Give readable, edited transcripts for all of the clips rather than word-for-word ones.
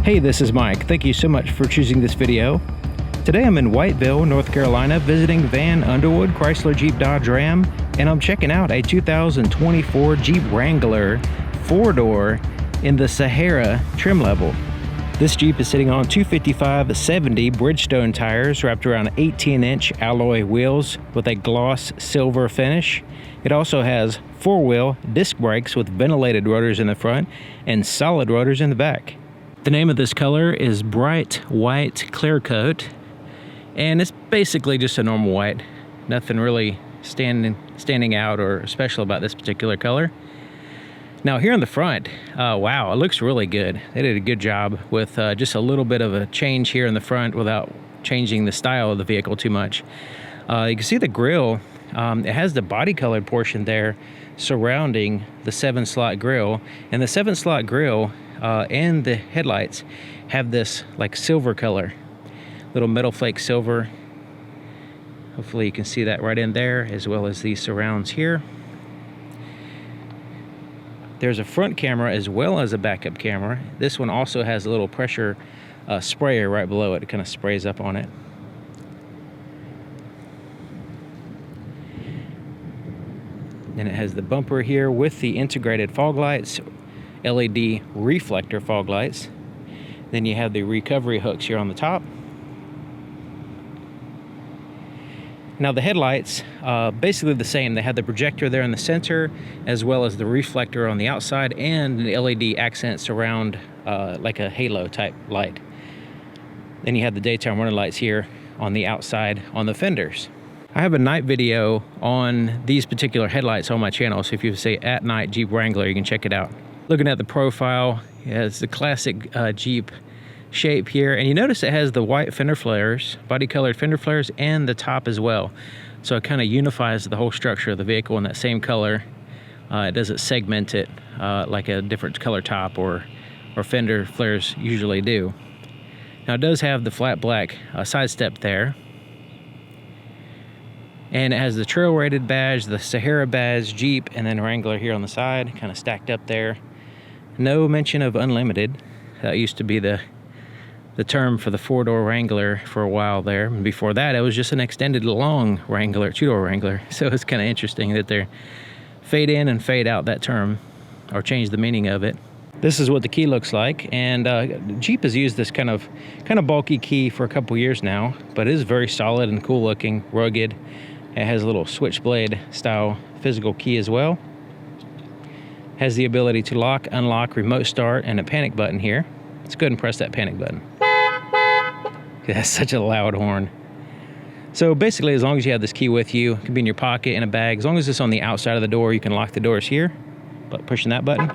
Hey, this is Mike. Thank you so much for choosing this video. Today I'm in Whiteville, North Carolina, visiting Vann, Underwood, Chrysler, Jeep, Dodge, Ram, and I'm checking out a 2024 Jeep Wrangler 4-door in the Sahara trim level. This Jeep is sitting on 255/70 Bridgestone tires wrapped around 18-inch alloy wheels with a gloss silver finish. It also has four-wheel disc brakes with ventilated rotors in the front and solid rotors in the back. The name of this color is Bright White Clear Coat, and it's basically just a normal white. Nothing really standing out or special about this particular color. Now here in the front, wow, it looks really good. They did a good job with just a little bit of a change here in the front without changing the style of the vehicle too much. You can see the grille. It has the body colored portion there surrounding the 7-slot grille, and the 7-slot grille and the headlights have this like silver color, little metal flake silver. Hopefully you can see that right in there, as well as these surrounds here. There's a front camera as well as a backup camera. This one also has a little pressure sprayer right below it. It kind of sprays up on it. Then it has the bumper here with the integrated fog lights, LED reflector fog lights. Then you have the recovery hooks here on the top. Now the headlights, basically the same. They have the projector there in the center, as well as the reflector on the outside, and the LED accents around like a halo type light. Then you have the daytime running lights here on the outside on the fenders. I have a night video on these particular headlights on my channel, so if you say at night Jeep Wrangler, you can check it out. Looking at the profile, it has the classic Jeep shape here, and you notice it has the white fender flares, body colored fender flares, and the top as well. So it kind of unifies the whole structure of the vehicle in that same color. It doesn't segment it like a different color top or fender flares usually do. Now it does have the flat black side step there. And it has the trail rated badge, the Sahara badge, Jeep, and then Wrangler here on the side, kind of stacked up there. No mention of unlimited. That used to be the term for the 4-door Wrangler for a while there. And before that, it was just an extended long Wrangler, 2-door Wrangler. So it's kind of interesting that they're fade in and fade out that term, or change the meaning of it. This is what the key looks like, and Jeep has used this kind of bulky key for a couple years now, but it is very solid and cool looking, rugged. It has a little switchblade style physical key as well. Has the ability to lock, unlock, remote start, and a panic button here. Let's go ahead and press that panic button. That's such a loud horn. So basically, as long as you have this key with you, it can be in your pocket, in a bag. As long as it's on the outside of the door, you can lock the doors here by pushing that button.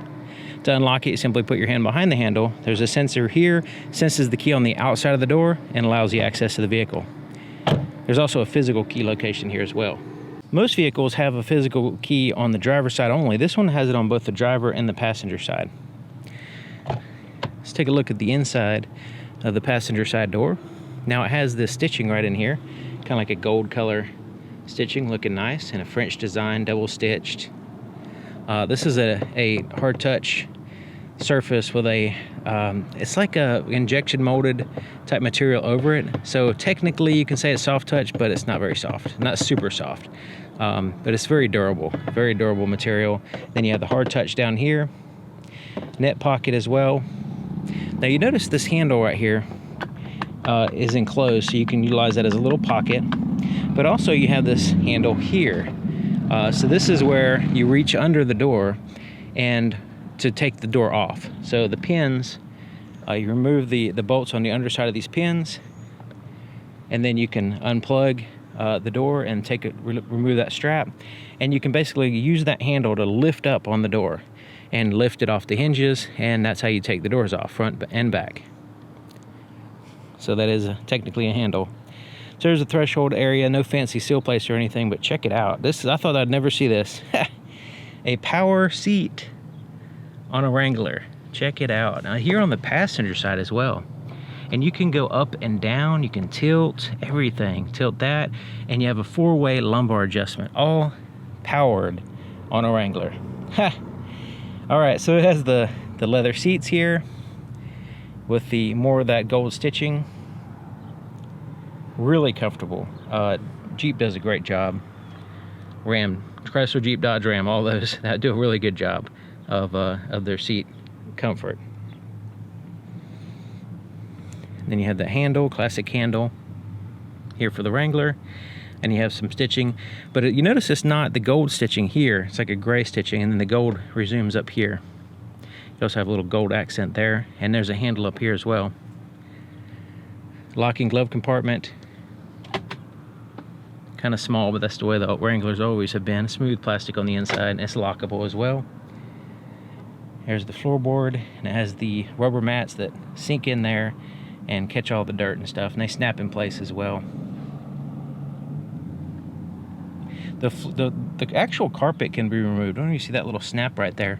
To unlock it, you simply put your hand behind the handle. There's a sensor here, senses the key on the outside of the door, and allows you access to the vehicle. There's also a physical key location here as well. Most vehicles have a physical key on the driver's side only. This one has it on both the driver and the passenger side. Let's take a look at the inside of the passenger side door. Now it has this stitching right in here, kind of like a gold color stitching, looking nice, and a French design, double stitched. This is a hard touch surface with a, it's like a injection molded type material over it. So technically you can say it's soft touch, but it's not very soft, not super soft. But it's very durable material. Then you have the hard touch down here, net pocket as well. Now you notice this handle right here is enclosed, so you can utilize that as a little pocket, but also you have this handle here. So this is where you reach under the door and to take the door off. So the pins, you remove the bolts on the underside of these pins, and then you can unplug the door and remove that strap, and you can basically use that handle to lift up on the door and lift it off the hinges, and that's how you take the doors off, front and back. So that is technically a handle. So there's a threshold area, no fancy seal place or anything, but check it out. I thought I'd never see this. A power seat on a Wrangler. Check it out. Now here on the passenger side as well. And you can go up and down, you can tilt everything, tilt that, and you have a 4-way lumbar adjustment, all powered on a Wrangler. All right, so it has the leather seats here. with the more of that gold stitching. Really comfortable. Jeep does a great job. Ram, Chrysler, Jeep, Dodge, Ram, all those that do a really good job of their seat comfort. Then you have the handle, classic handle here for the Wrangler, and you have some stitching, but you notice it's not the gold stitching here. It's like a gray stitching, and then the gold resumes up here. You also have a little gold accent there, and there's a handle up here as well. Locking glove compartment. Kind of small, but that's the way the Wranglers always have been. Smooth plastic on the inside, and it's lockable as well. There's the floorboard, and it has the rubber mats that sink in there and catch all the dirt and stuff, and they snap in place as well. The actual carpet can be removed. Don't you see that little snap right there?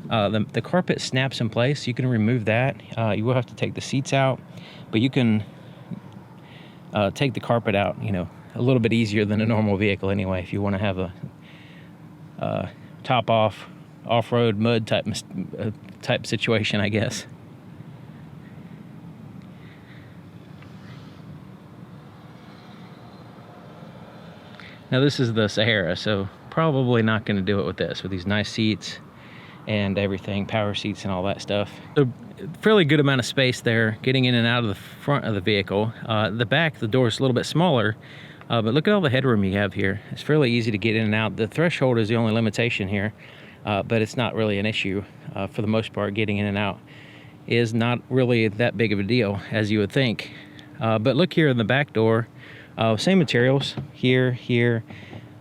The carpet snaps in place. You can remove that. You will have to take the seats out, but you can take the carpet out, you know, a little bit easier than a normal vehicle anyway, if you want to have a top off, off-road mud type situation, I guess. Now this is the Sahara, so probably not going to do it with this, with these nice seats and everything, power seats and all that stuff. So fairly good amount of space there getting in and out of the front of the vehicle. The back, the door is a little bit smaller, but look at all the headroom you have here. It's fairly easy to get in and out. The threshold is the only limitation here, but it's not really an issue. For the most part, getting in and out is not really that big of a deal as you would think. But look here in the back door, same materials here.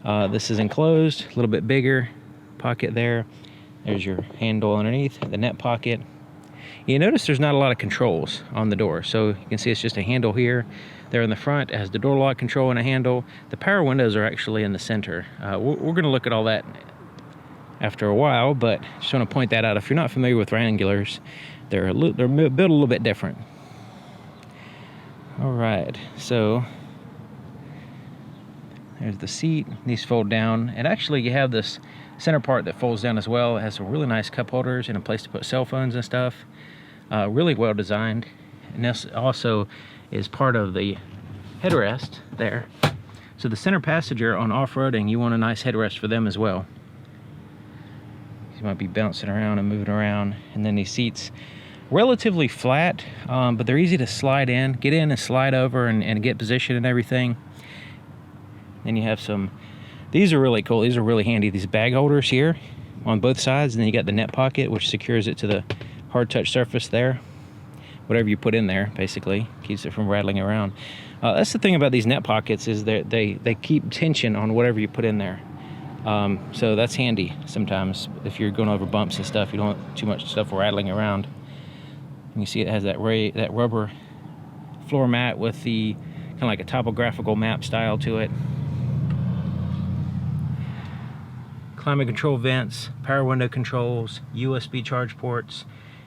This is enclosed, a little bit bigger pocket there. There's your handle underneath, the net pocket. You notice there's not a lot of controls on the door. So you can see it's just a handle here. There in the front, it has the door lock control and a handle. The power windows are actually in the center. We're gonna look at all that after a while, but just wanna point that out. If you're not familiar with Wranglers, they're built a little bit different. All right, so there's the seat. These fold down, and actually you have this center part that folds down as well. It has some really nice cup holders and a place to put cell phones and stuff. Really well designed. And this also is part of the headrest there. So the center passenger on off-roading, you want a nice headrest for them as well. You might be bouncing around and moving around. And then these seats, relatively flat, but they're easy to slide in, get in and slide over and get position and everything. Then you have some, these are really cool. These are really handy. These bag holders here on both sides, and then you got the net pocket, which secures it to the hard touch surface there. Whatever you put in there, basically, keeps it from rattling around. That's the thing about these net pockets, is that they keep tension on whatever you put in there. So that's handy sometimes if you're going over bumps and stuff. You don't want too much stuff rattling around. And you see it has that rubber floor mat with the kind of like a topographical map style to it. Climate control vents, power window controls, USB charge ports,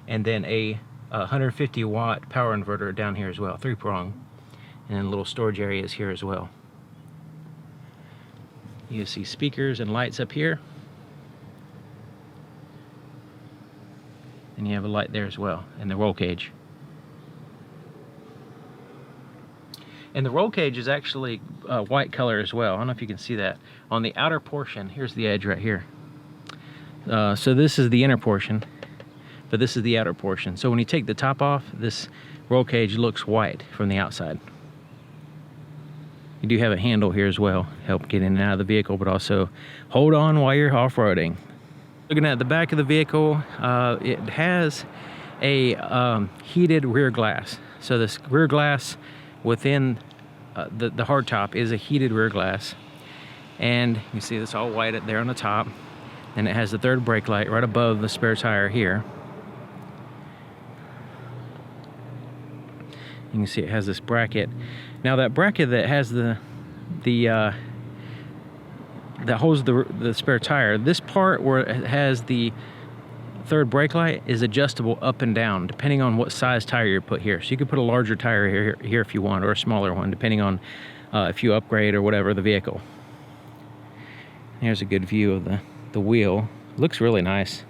and then a 150 watt power inverter down here as well, 3-prong, and then little storage areas here as well. You see speakers and lights up here, and you have a light there as well, and the roll cage. And the roll cage is actually white color as well. I don't know if you can see that. On the outer portion, here's the edge right here. So this is the inner portion, but this is the outer portion. So when you take the top off, this roll cage looks white from the outside. You do have a handle here as well, help get in and out of the vehicle, but also hold on while you're off-roading. Looking at the back of the vehicle, it has a heated rear glass. So this rear glass within the hardtop is a heated rear glass, and you see this all white there on the top, and it has the third brake light right above the spare tire here. You can see it has this bracket. Now that bracket that has that holds the spare tire, this part where it has the third brake light is adjustable up and down depending on what size tire you put here. So you could put a larger tire here if you want, or a smaller one, depending on if you upgrade or whatever the vehicle. Here's a good view of the wheel. Looks really nice.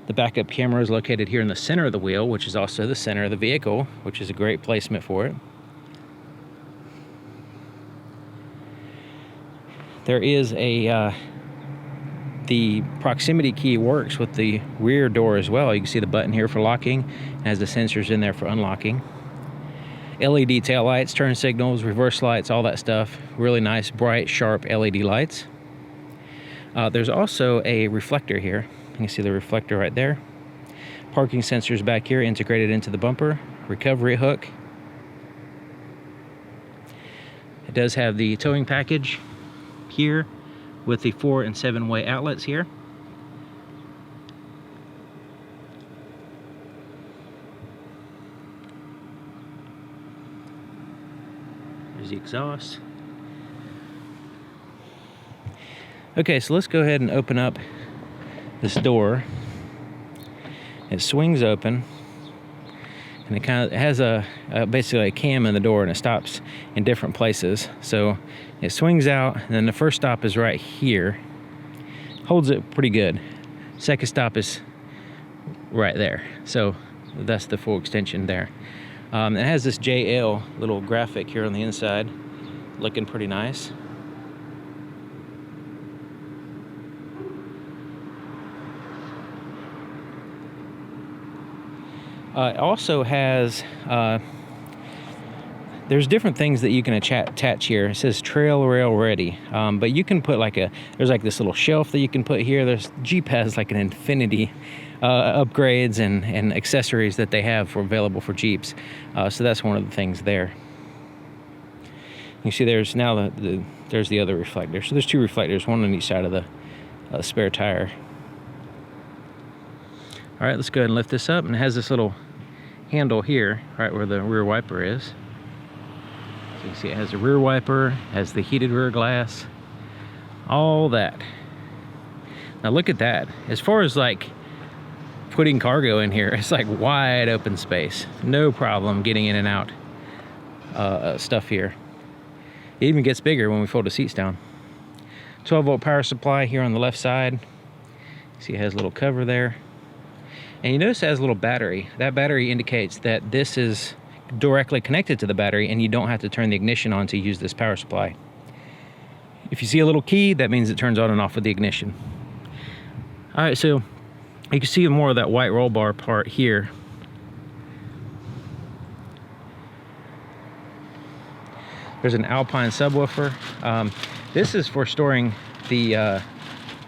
The backup camera is located here in the center of the wheel, which is also the center of the vehicle, which is a great placement for it. There is the proximity key works with the rear door as well. You can see the button here for locking. It has the sensors in there for unlocking. LED tail lights, turn signals, reverse lights, all that stuff. Really nice, bright, sharp LED lights. There's also a reflector here. You can see the reflector right there. Parking sensors back here integrated into the bumper. Recovery hook. It does have the towing package here with the 4- and 7-way outlets here. There's the exhaust. Okay, so let's go ahead and open up this door. It swings open, and it has basically a cam in the door, and it stops in different places. So it swings out, and then the first stop is right here. Holds it pretty good. Second stop is right there. So that's the full extension there. It has this JL little graphic here on the inside, looking pretty nice. It also has, there's different things that you can attach here. It says trail rail ready, but you can put there's like this little shelf that you can put here. Jeep has like an infinity upgrades and accessories that they have available for Jeeps. So that's one of the things there. You see there's now there's the other reflector. So there's 2 reflectors, one on each side of the spare tire. All right, let's go ahead and lift this up, and it has this little handle here, right where the rear wiper is. So you can see it has a rear wiper, has the heated rear glass, all that. Now look at that. As far as like putting cargo in here, it's like wide open space. No problem getting in and out stuff here. It even gets bigger when we fold the seats down. 12-volt power supply here on the left side. See, it has a little cover there. And you notice it has a little battery. That battery indicates that this is directly connected to the battery, and you don't have to turn the ignition on to use this power supply. If you see a little key, that means it turns on and off with the ignition. All right, so you can see more of that white roll bar part here. There's an Alpine subwoofer. This is for storing the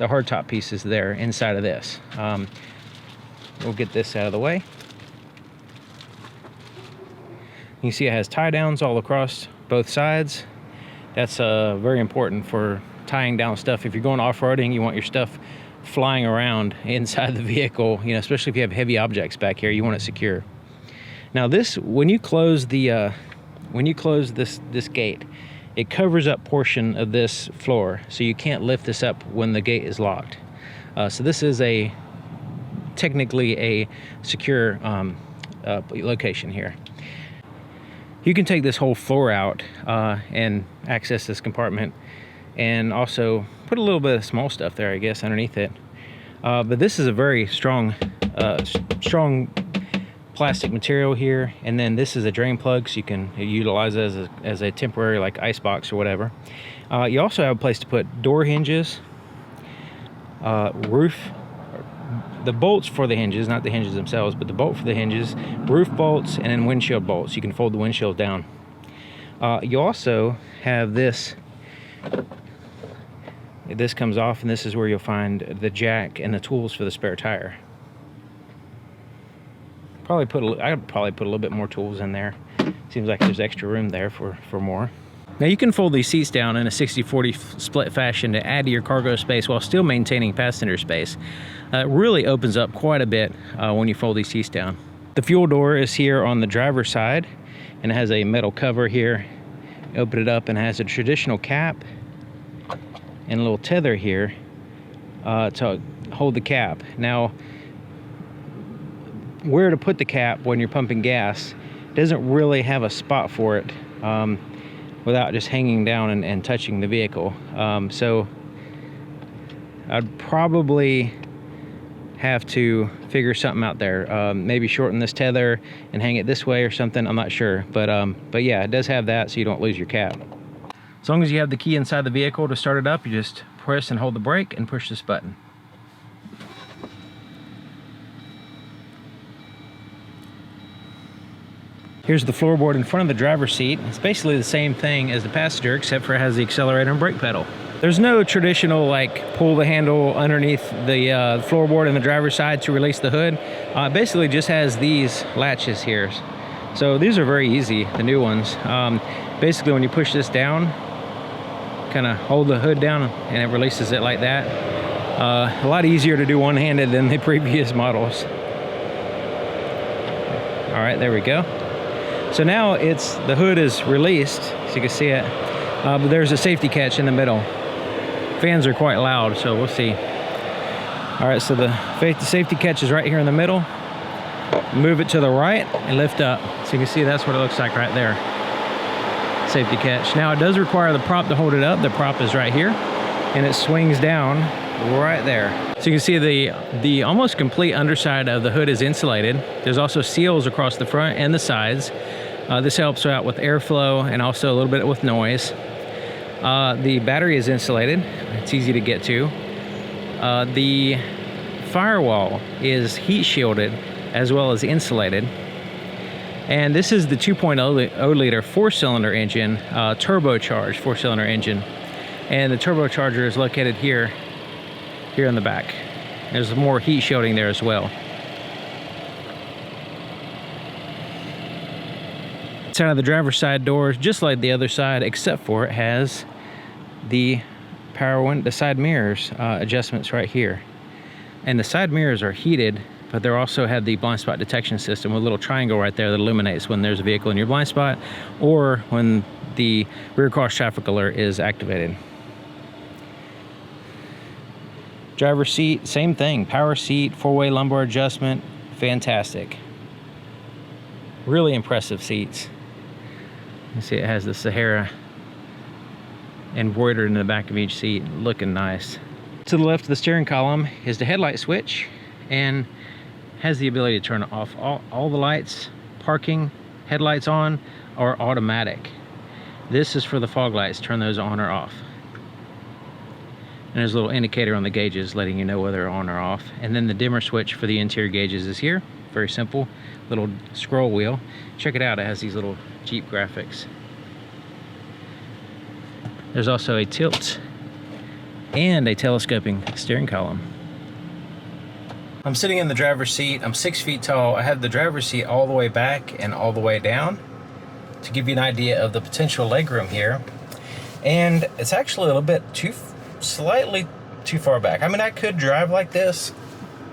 hardtop pieces there inside of this. We'll get this out of the way. You can see it has tie downs all across both sides. That's very important for tying down stuff. If you're going off-roading, you want your stuff flying around inside the vehicle, you know, especially if you have heavy objects back here, you want it secure. Now this, when you close this gate, it covers up portion of this floor, so you can't lift this up when the gate is locked. So this is technically a secure location here. You can take this whole floor out and access this compartment, and also put a little bit of small stuff there, I guess, underneath it. But this is a very strong plastic material here, and then this is a drain plug, so you can utilize it as a temporary like ice box or whatever. You also have a place to put door hinges, the bolts for the hinges, not the hinges themselves, but the bolt for the hinges, roof bolts, and then windshield bolts. You can fold the windshield down. You also have this. This comes off, and this is where you'll find the jack and the tools for the spare tire. I'd probably put a little bit more tools in there. Seems like there's extra room there for more. Now you can fold these seats down in a 60-40 split fashion to add to your cargo space while still maintaining passenger space. It really opens up quite a bit when you fold these seats down. The fuel door is here on the driver's side, and it has a metal cover here. You open it up, and it has a traditional cap and a little tether here to hold the cap. Now, where to put the cap when you're pumping gas doesn't really have a spot for it without just hanging down and touching the vehicle. So I'd probably have to figure something out there. Maybe shorten this tether and hang it this way or something. I'm not sure, but yeah, it does have that, so you don't lose your cap. As long as you have the key inside the vehicle to start it up, you just press and hold the brake and push this button. Here's the floorboard in front of the driver's seat. It's basically the same thing as the passenger, except for it has the accelerator and brake pedal. There's no traditional like pull the handle underneath the floorboard in the driver's side to release the hood. It basically just has these latches here. So these are very easy, the new ones. Basically when you push this down, kind of hold the hood down and it releases it like that. A lot easier to do one-handed than the previous models. All right, there we go. So now the hood is released, so you can see it, but there's a safety catch in the middle. Fans are quite loud, so we'll see. All right, so the safety catch is right here in the middle. Move it to the right and lift up. So you can see that's what it looks like right there. Safety catch. Now it does require the prop to hold it up. The prop is right here, and it swings down right there. So you can see the almost complete underside of the hood is insulated. There's also seals across the front and the sides. This helps out with airflow and also a little bit with noise. The battery is insulated. It's easy to get to. The firewall is heat shielded as well as insulated. And this is the 2.0 liter 4-cylinder engine, turbocharged 4-cylinder engine. And the turbocharger is located here in the back. There's more heat shielding there as well. Side of the driver's side door, just like the other side, except for it has the the side mirrors adjustments right here. And the side mirrors are heated, but they also have the blind spot detection system with a little triangle right there that illuminates when there's a vehicle in your blind spot or when the rear cross traffic alert is activated. Driver's seat, same thing, power seat, 4-way lumbar adjustment, fantastic. Really impressive seats. You see it has the Sahara embroidered in the back of each seat, looking nice. To the left of the steering column is the headlight switch and has the ability to turn off all the lights. Parking, headlights on, or automatic. This is for the fog lights, turn those on or off. And there's a little indicator on the gauges letting you know whether they're on or off. And then the dimmer switch for the interior gauges is here. Very simple, little scroll wheel. Check it out, it has these little Jeep graphics. There's also a tilt and a telescoping steering column. I'm sitting in the driver's seat. I'm 6 feet tall. I have the driver's seat all the way back and all the way down to give you an idea of the potential legroom here. And it's actually a little bit slightly too far back. I mean, I could drive like this,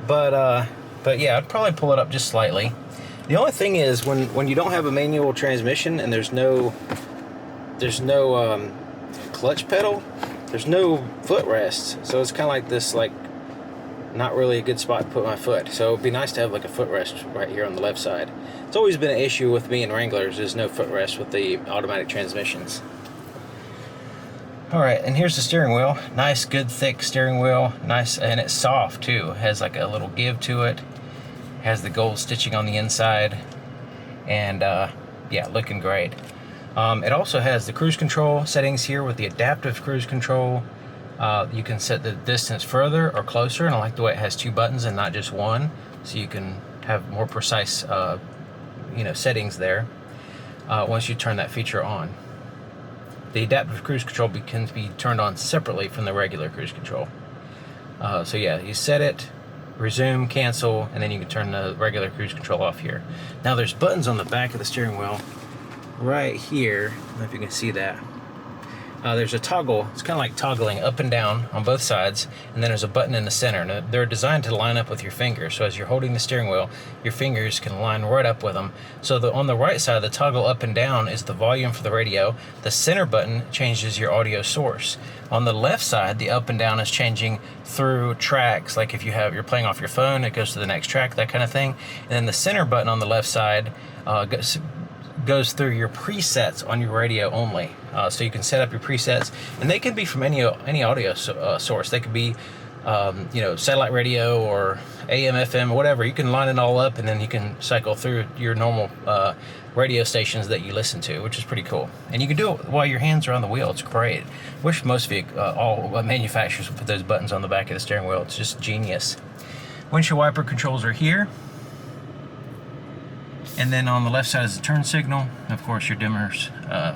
but yeah, I'd probably pull it up just slightly. The only thing is when you don't have a manual transmission and there's no clutch pedal, there's no footrest, so it's kind of like this, like not really a good spot to put my foot. So it'd be nice to have like a footrest right here on the left side. It's always been an issue with me and Wranglers, there's no footrest with the automatic transmissions. All right, and here's the steering wheel. Nice, good, thick steering wheel. Nice, and it's soft too. It has like a little give to it. Has the gold stitching on the inside, and yeah, looking great. It also has the cruise control settings here with the adaptive cruise control. You can set the distance further or closer, and I like the way it has 2 buttons and not just one, so you can have more precise settings there once you turn that feature on. The adaptive cruise control can be turned on separately from the regular cruise control. So yeah, you set it, resume, cancel, and then you can turn the regular cruise control off here. Now there's buttons on the back of the steering wheel right here. I don't know if you can see that. There's a toggle. It's kind of like toggling up and down on both sides, and then there's a button in the center. And they're designed to line up with your fingers, so as you're holding the steering wheel, your fingers can line right up with them. So on the right side, the toggle up and down is the volume for the radio. The center button changes your audio source. On the left side, the up and down is changing through tracks, like if you're playing off your phone, it goes to the next track, that kind of thing. And then the center button on the left side goes through your presets on your radio only. So you can set up your presets, and they can be from any audio source. They could be you know, satellite radio or AM, FM, or whatever. You can line it all up, and then you can cycle through your normal radio stations that you listen to, which is pretty cool. And you can do it while your hands are on the wheel. It's great. Wish most all manufacturers would put those buttons on the back of the steering wheel. It's just genius. Windshield wiper controls are here. And then on the left side is the turn signal. Of course, your dimmers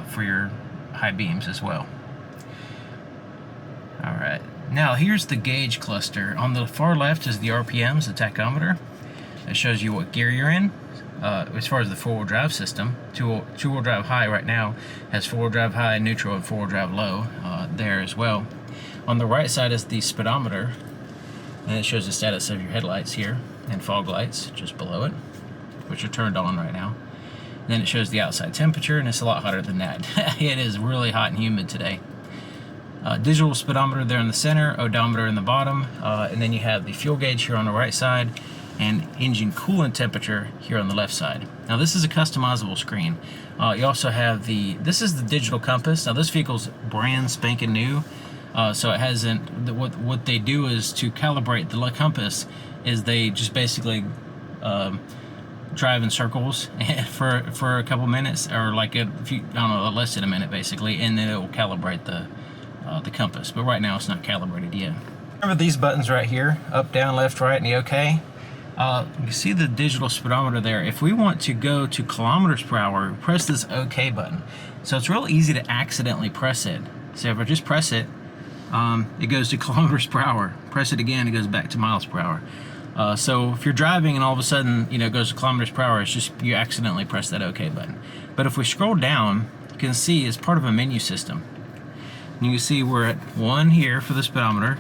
for your high beams as well. All right. Now here's the gauge cluster. On the far left is the RPMs, the tachometer. It shows you what gear you're in. As far as the four-wheel drive system, two-wheel drive high right now has four-wheel drive high, neutral, and four-wheel drive low there as well. On the right side is the speedometer, and it shows the status of your headlights here and fog lights just below it, which are turned on right now. And then it shows the outside temperature, and it's a lot hotter than that. It is really hot and humid today. Digital speedometer there in the center, odometer in the bottom, and then you have the fuel gauge here on the right side, and engine coolant temperature here on the left side. Now this is a customizable screen. You also have this is the digital compass. Now this vehicle's brand spanking new, so it hasn't, what they do is to calibrate the compass is they just basically drive in circles for a couple minutes, or like I don't know, less than a minute basically, and then it will calibrate the compass. But right now it's not calibrated yet. Remember these buttons right here, up, down, left, right, and the OK. You see the digital speedometer there. If we want to go to kilometers per hour, press this OK button. So it's real easy to accidentally press it. So if I just press it, it goes to kilometers per hour. Press it again, it goes back to miles per hour. So if you're driving and all of a sudden, you know, it goes to kilometers per hour, it's just you accidentally press that OK button. But if we scroll down, you can see it's part of a menu system. And you can see we're at 1 here for the speedometer,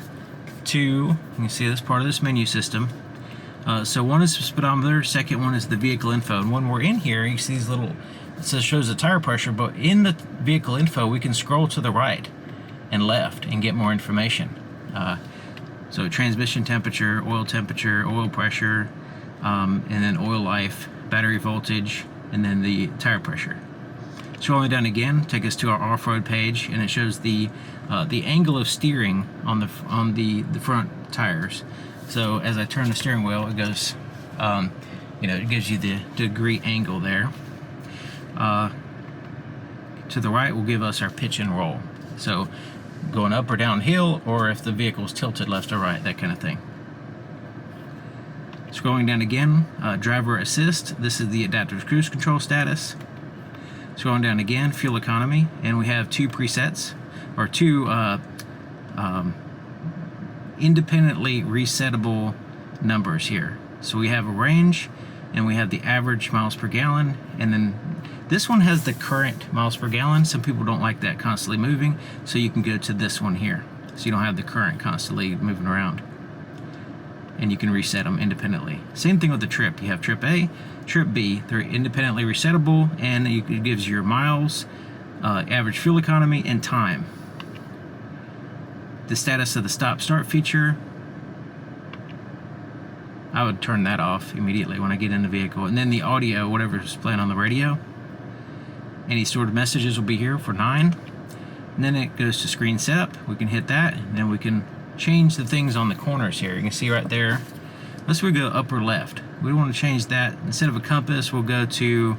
2, you can see that's part of this menu system. So 1 is the speedometer, second one is the vehicle info. And when we're in here, you see these little, it shows the tire pressure, but in the vehicle info, we can scroll to the right and left and get more information. So transmission temperature, oil pressure, and then oil life, battery voltage, and then the tire pressure. Scrolling down again, take us to our off-road page, and it shows the angle of steering on the front tires. So as I turn the steering wheel, it goes, you know, it gives you the degree angle there. To the right will give us our pitch and roll. So going up or downhill, or if the vehicle is tilted left or right, that kind of thing. Scrolling down again, driver assist. This is the adaptive cruise control status. Scrolling down again, fuel economy, and we have 2 presets, or 2 independently resettable numbers here. So we have a range, and we have the average miles per gallon, and then this one has the current miles per gallon. Some people don't like that constantly moving, so you can go to this one here, so you don't have the current constantly moving around. And you can reset them independently. Same thing with the trip. You have trip A, trip B. They're independently resettable, and it gives you your miles, average fuel economy, and time. The status of the stop-start feature, I would turn that off immediately when I get in the vehicle. And then the audio, whatever's playing on the radio. Any stored messages will be here for 9. And then it goes to screen setup. We can hit that, and then we can change the things on the corners here. You can see right there. Let's go up or left. We want to change that. Instead of a compass, we'll go to,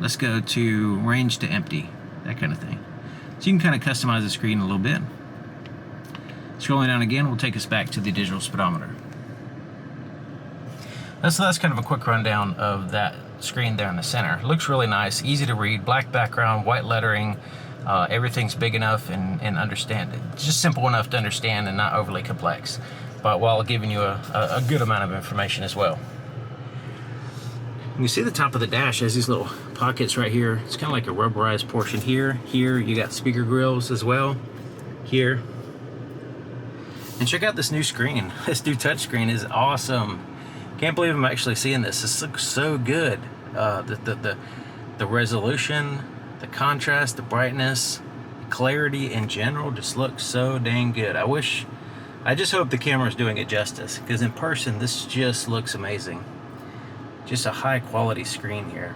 let's go to range to empty, that kind of thing. So you can kind of customize the screen a little bit. Scrolling down again will take us back to the digital speedometer. So that's kind of a quick rundown of that screen there in the center. It looks really nice, easy to read, black background, white lettering. Everything's big enough and understand. It's just simple enough to understand and not overly complex, but while giving you a good amount of information as well. You see the top of the dash has these little pockets right here. It's kind of like a rubberized portion here. Here you got speaker grills as well. Here. And check out this new screen. This new touch screen is awesome. Can't believe I'm actually seeing this. This looks so good. The resolution, the contrast, the brightness, the clarity in general just looks so dang good. I just hope the camera's doing it justice, because in person this just looks amazing. Just a high quality screen here.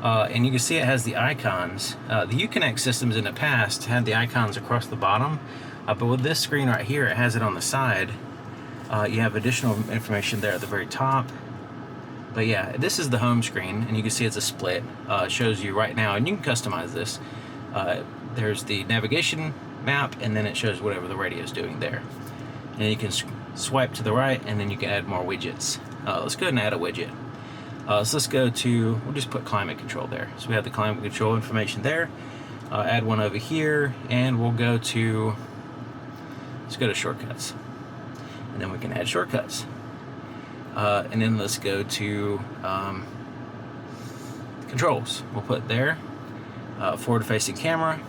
And you can see it has the icons. The Uconnect systems in the past had the icons across the bottom. But with this screen right here, it has it on the side. You have additional information there at the very top. But yeah, this is the home screen, and you can see it's a split. It shows you right now, and you can customize this. There's the navigation map, and then it shows whatever the radio is doing there. And you can swipe to the right, and then you can add more widgets. Let's go ahead and add a widget. So let's go to, we'll just put climate control there. So we have the climate control information there. Add one over here, and we'll go to, let's go to shortcuts. And then we can add shortcuts. And then let's go to controls. We'll put there, forward-facing camera.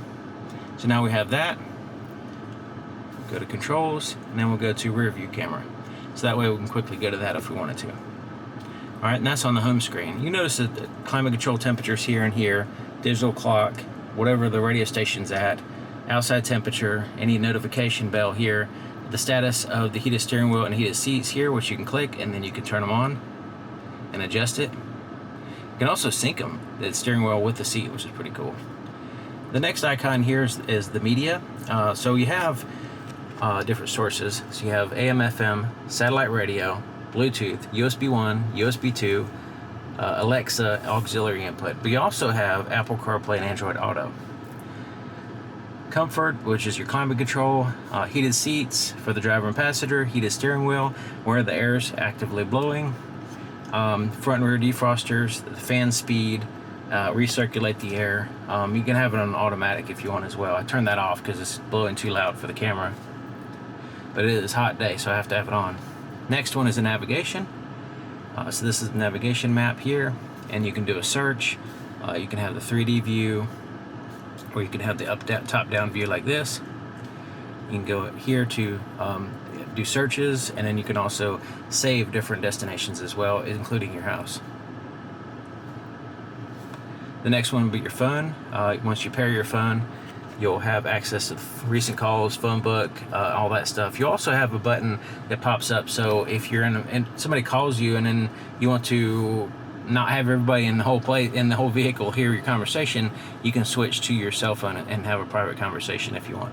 So now we have that. Go to controls, and then we'll go to rear view camera. So that way we can quickly go to that if we wanted to. All right, and that's on the home screen. You notice that the climate control temperatures here and here, digital clock, whatever the radio station's at, outside temperature, any notification bell here, the status of the heated steering wheel and heated seats here, which you can click, and then you can turn them on and adjust it. You can also sync them, the steering wheel with the seat, which is pretty cool. The next icon here is the media. So you have different sources. So you have AM, FM, satellite radio, Bluetooth, USB 1, USB 2, Alexa, auxiliary input. But you also have Apple CarPlay and Android Auto. Comfort, which is your climate control, heated seats for the driver and passenger, heated steering wheel, where the air is actively blowing, front and rear defrosters, the fan speed, recirculate the air. You can have it on automatic if you want as well. I turned that off because it's blowing too loud for the camera. But it is a hot day, so I have to have it on. Next one is the navigation. So this is the navigation map here, and you can do a search. You can have the 3D view, or you can have the top-down view like this. You can go here to do searches, and then you can also save different destinations as well, including your house. The next one will be your phone. Once you pair your phone, you'll have access to recent calls, phone book, all that stuff. You also have a button that pops up, so if you're and somebody calls you and then you want to not have everybody in the whole vehicle hear your conversation, you can switch to your cell phone and have a private conversation if you want.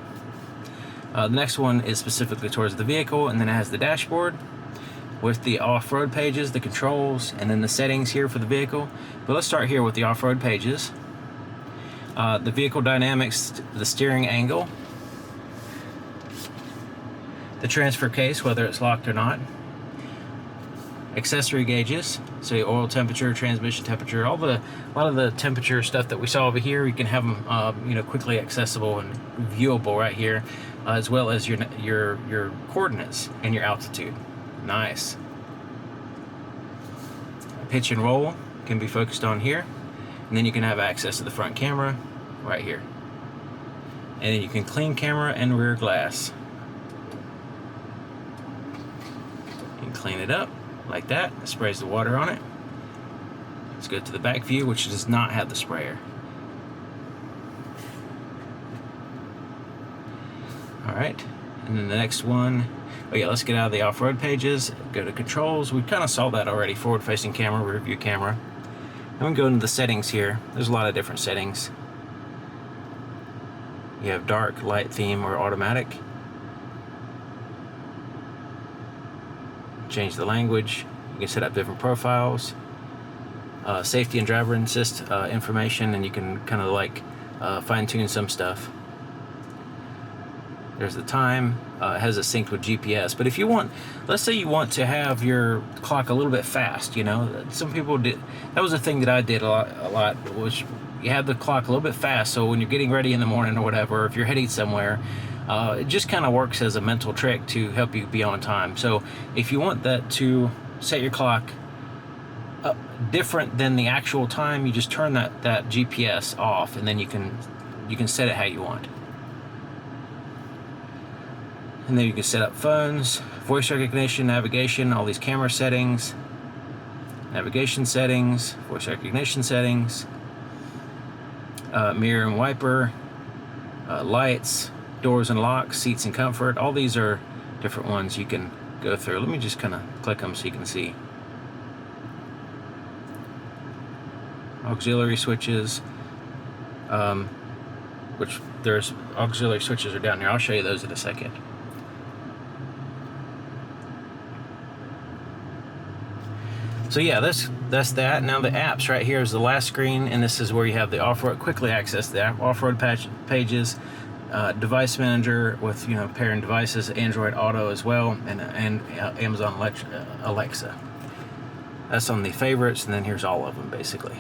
The next one is specifically towards the vehicle, and then it has the dashboard with the off-road pages, the controls, and then the settings here for the vehicle. But let's start here with the off-road pages. The vehicle dynamics, the steering angle, the transfer case, whether it's locked or not, accessory gauges, so the oil temperature, transmission temperature, a lot of the temperature stuff that we saw over here, you can have them quickly accessible and viewable right here, as well as your coordinates and your altitude. Nice. Pitch and roll can be focused on here, and then you can have access to the front camera right here, and then you can clean camera and rear glass. You can clean it up like that. It sprays the water on it. Let's go to the back view, which does not have the sprayer. Alright, and then the next one, let's get out of the off-road pages, go to controls. We kind of saw that already, forward-facing camera, rear view camera. I'm going to go into the settings here. There's a lot of different settings. You have dark, light theme, or automatic. Change the language. You can set up different profiles. Safety and driver assist information, and you can kind of like fine-tune some stuff. There's the time. It has it synced with GPS. But if you want, let's say you want to have your clock a little bit fast, some people did. That was a thing that I did a lot, was you have the clock a little bit fast, so when you're getting ready in the morning or whatever, if you're heading somewhere, it just kind of works as a mental trick to help you be on time. So if you want that to set your clock up different than the actual time, you just turn that GPS off, and then you can set it how you want. And then you can set up phones, voice recognition, navigation, all these camera settings, navigation settings, voice recognition settings, mirror and wiper, lights, doors and locks, seats and comfort. All these are different ones you can go through. Let me just kind of click them so you can see. Auxiliary switches, which there's auxiliary switches are down here. I'll show you those in a second. So yeah, that's that. Now the apps right here is the last screen, and this is where you have the off-road. Quickly access the app, off-road pages, device manager with pairing devices, Android Auto as well, and Amazon Alexa. That's on the favorites, and then here's all of them basically.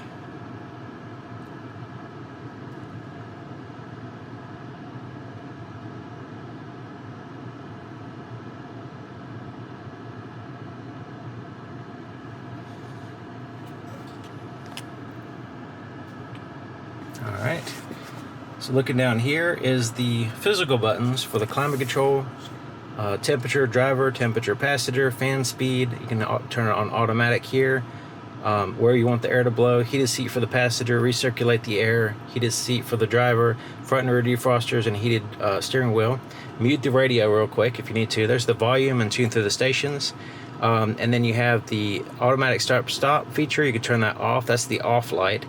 Alright, so looking down here is the physical buttons for the climate control, temperature driver, temperature passenger, fan speed. You can turn it on automatic here, where you want the air to blow, heated seat for the passenger, recirculate the air, heated seat for the driver, front and rear defrosters, and heated steering wheel. Mute the radio real quick if you need to. There's the volume and tune through the stations. And then you have the automatic start-stop feature. You can turn that off. That's the off light.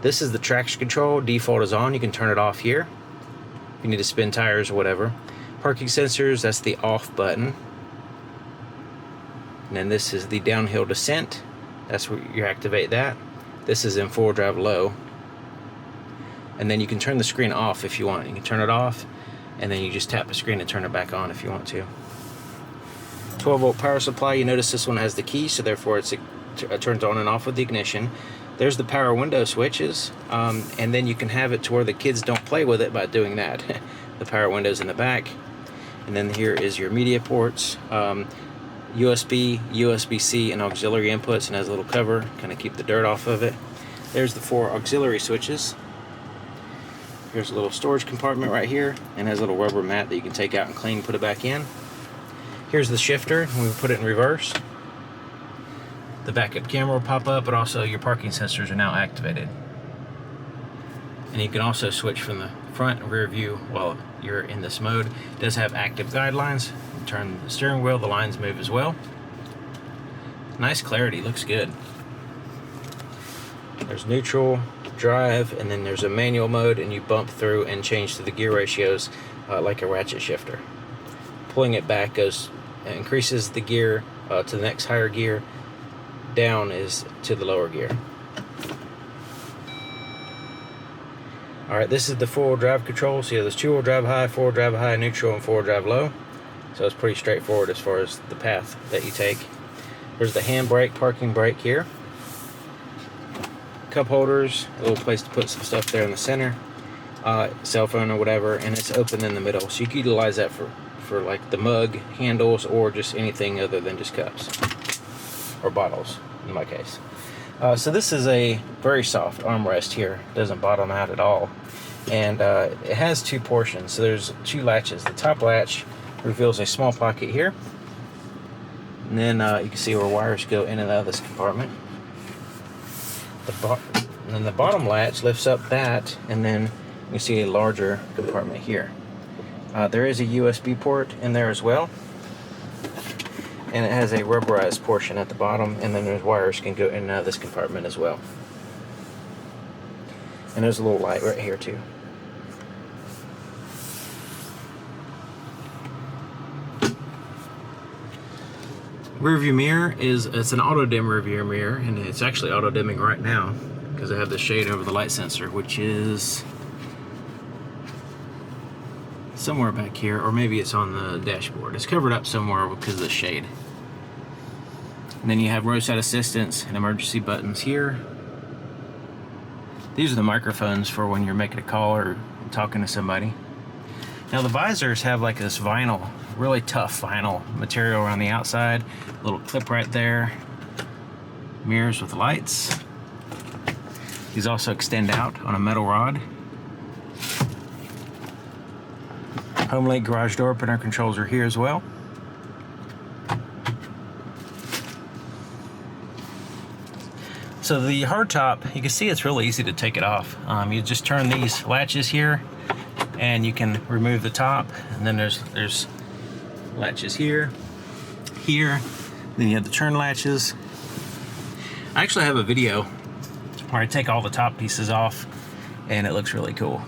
This is the traction control. Default is on. You can turn it off here if you need to spin tires or whatever. Parking sensors, that's the off button. And then this is the downhill descent. That's where you activate that. This is in 4-wheel drive low. And then you can turn the screen off if you want. You can turn it off, and then you just tap the screen and turn it back on if you want to. 12-volt power supply. You notice this one has the key, so therefore it turns on and off with the ignition. There's the power window switches, and then you can have it to where the kids don't play with it by doing that. The power windows in the back. And then here is your media ports, USB, USB-C, and auxiliary inputs, and has a little cover, kind of keep the dirt off of it. There's the 4 auxiliary switches. Here's a little storage compartment right here, and has a little rubber mat that you can take out and clean, put it back in. Here's the shifter, when we put it in reverse. The backup camera will pop up, but also your parking sensors are now activated. And you can also switch from the front and rear view while you're in this mode. It does have active guidelines. You turn the steering wheel, the lines move as well. Nice clarity, looks good. There's neutral, drive, and then there's a manual mode, and you bump through and change to the gear ratios like a ratchet shifter. Pulling it back increases the gear to the next higher gear. Down is to the lower gear. Alright, this is the 4-wheel drive control. So there's 2-wheel drive high, 4-wheel drive high, neutral, and 4-wheel drive low. So it's pretty straightforward as far as the path that you take. There's the handbrake, parking brake here. Cup holders, a little place to put some stuff there in the center. Cell phone or whatever, and it's open in the middle. So you can utilize that for like the mug handles or just anything other than just cups. Or bottles, in my case. So this is a very soft armrest here. It doesn't bottom out at all. And it has 2 portions. So there's 2 latches. The top latch reveals a small pocket here. And then you can see where wires go in and out of this compartment. And then the bottom latch lifts up that, and then you see a larger compartment here. There is a USB port in there as well. And it has a rubberized portion at the bottom, and then there's wires can go in and out of this compartment as well. And there's a little light right here too. Rear view mirror it's an auto dim rear view mirror, and it's actually auto dimming right now because I have the shade over the light sensor, which is somewhere back here, or maybe it's on the dashboard. It's covered up somewhere because of the shade. And then you have roadside assistance and emergency buttons here. These are the microphones for when you're making a call or talking to somebody. Now the visors have like this vinyl, really tough vinyl material around the outside. A little clip right there. Mirrors with lights. These also extend out on a metal rod. HomeLink garage door opener controls are here as well. So the hardtop, you can see it's really easy to take it off. You just turn these latches here, and you can remove the top. And then there's latches here, then you have the turn latches. I actually have a video where I take all the top pieces off, and it looks really cool.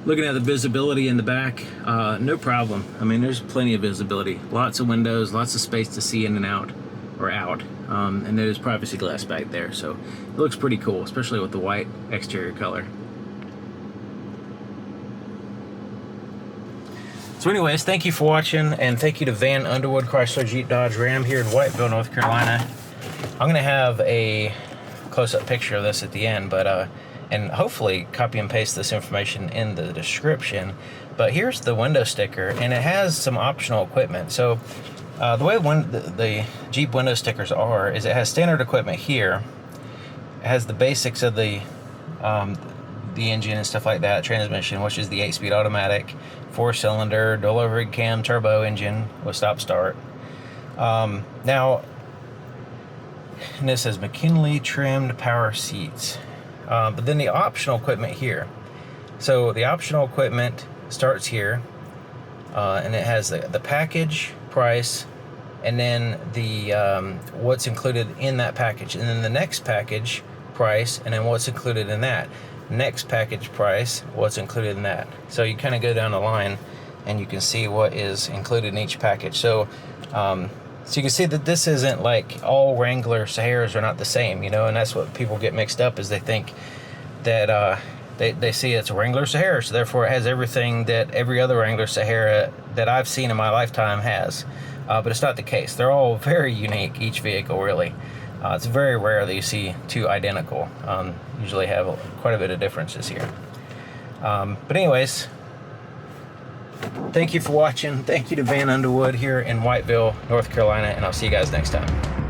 Looking at the visibility in the back, no problem. I mean, there's plenty of visibility. Lots of windows, lots of space to see in and out, or out. And there's privacy glass back there, so it looks pretty cool, especially with the white exterior color. So anyways, thank you for watching, and thank you to Vann, Underwood, Chrysler, Jeep, Dodge, Ram here in Whiteville, North Carolina. I'm gonna have a close-up picture of this at the end, but and hopefully copy and paste this information in the description. But here's the window sticker, and it has some optional equipment. So the way the Jeep window stickers are is it has standard equipment here. It has the basics of the engine and stuff like that, transmission, which is the 8-speed automatic, 4-cylinder, dual overhead cam, turbo engine with stop-start. Now, and this says McKinley trimmed power seats. But then the optional equipment here. So the optional equipment starts here, and it has the package price, and then the what's included in that package, and then the next package price, and then what's included in that. Next package price, what's included in that. So you kind of go down the line, and you can see what is included in each package. So so you can see that this isn't like all Wrangler Saharas are not the same, you know, and that's what people get mixed up, is they think that they see it's a Wrangler Sahara, so therefore it has everything that every other Wrangler Sahara that I've seen in my lifetime has. But it's not the case. They're all very unique, each vehicle really. It's very rare that you see two identical. Usually have quite a bit of differences here. But anyways, thank you for watching. Thank you to Vann Underwood here in Whiteville, North Carolina, and I'll see you guys next time.